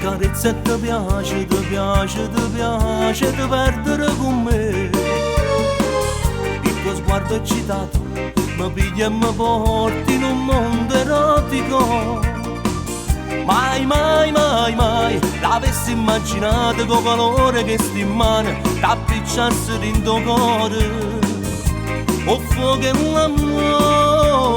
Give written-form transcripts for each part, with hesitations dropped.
carezza e ti piace, ti piace, ti piace, ti perdere con me. Il tuo sguardo eccitato mi piglia e mi porti in un mondo erotico. Mai, mai, mai, mai l'avessi immaginato con calore che sti in mano t'appicciasse dentro cuore. O fuoco e l'amore.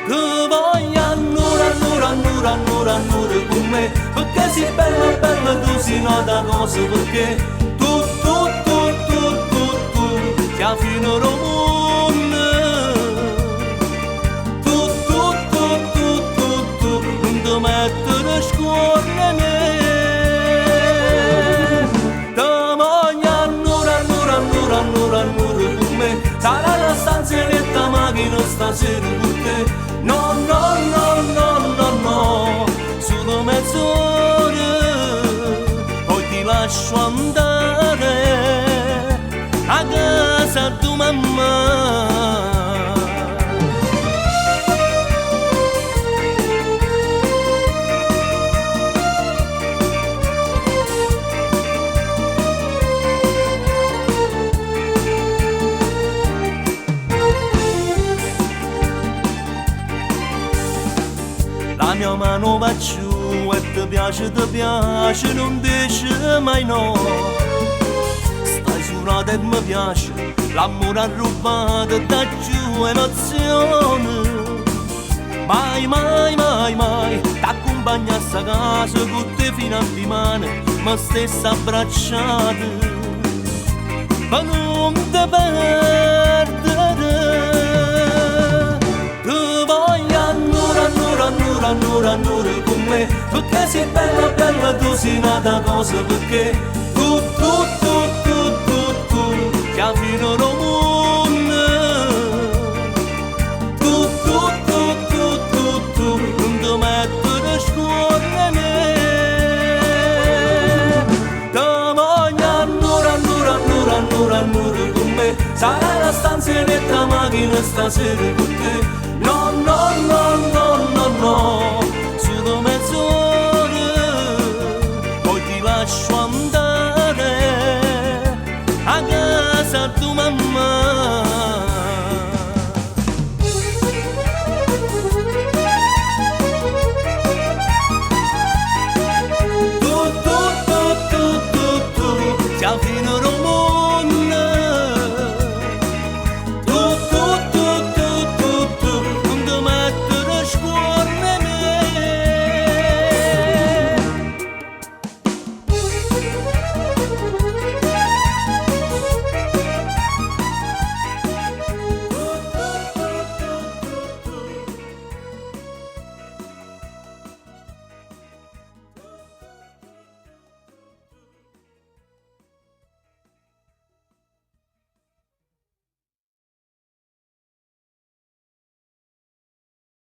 Ti voglio annura, annura, annura, annura, annura con me, perché sei bella, bella, tu sei nata cosa, perché tu, sia fino al mondo. Tu, non ti mettere scorna me. Ti voglio annura, annura, annura, annura, annura con me, sarà la stanzetta macchina stasera con te. No, no, no, no, no, no, solo mezz'ora, poi ti lascio andare a casa tua mamma. La mia mano va giù e ti piace, non dice mai no. Stai surata e mi piace, l'amore ha rubato da giù emozione. Mai, mai, mai, mai t'accompagno a sta casa con te fino a dimane, ma stessa abbracciata, ma non ti perdere. Ti voglio annura, annura, annura, annura, annura con me, perché sei bella, bella, tu sei nata cosa, perché tu, sia fino al mondo. Tu, non ti mettere scorna me. Ti voglio annura, annura, annura, annura, annura con me, sarà la stanzetta macchina stasera con te.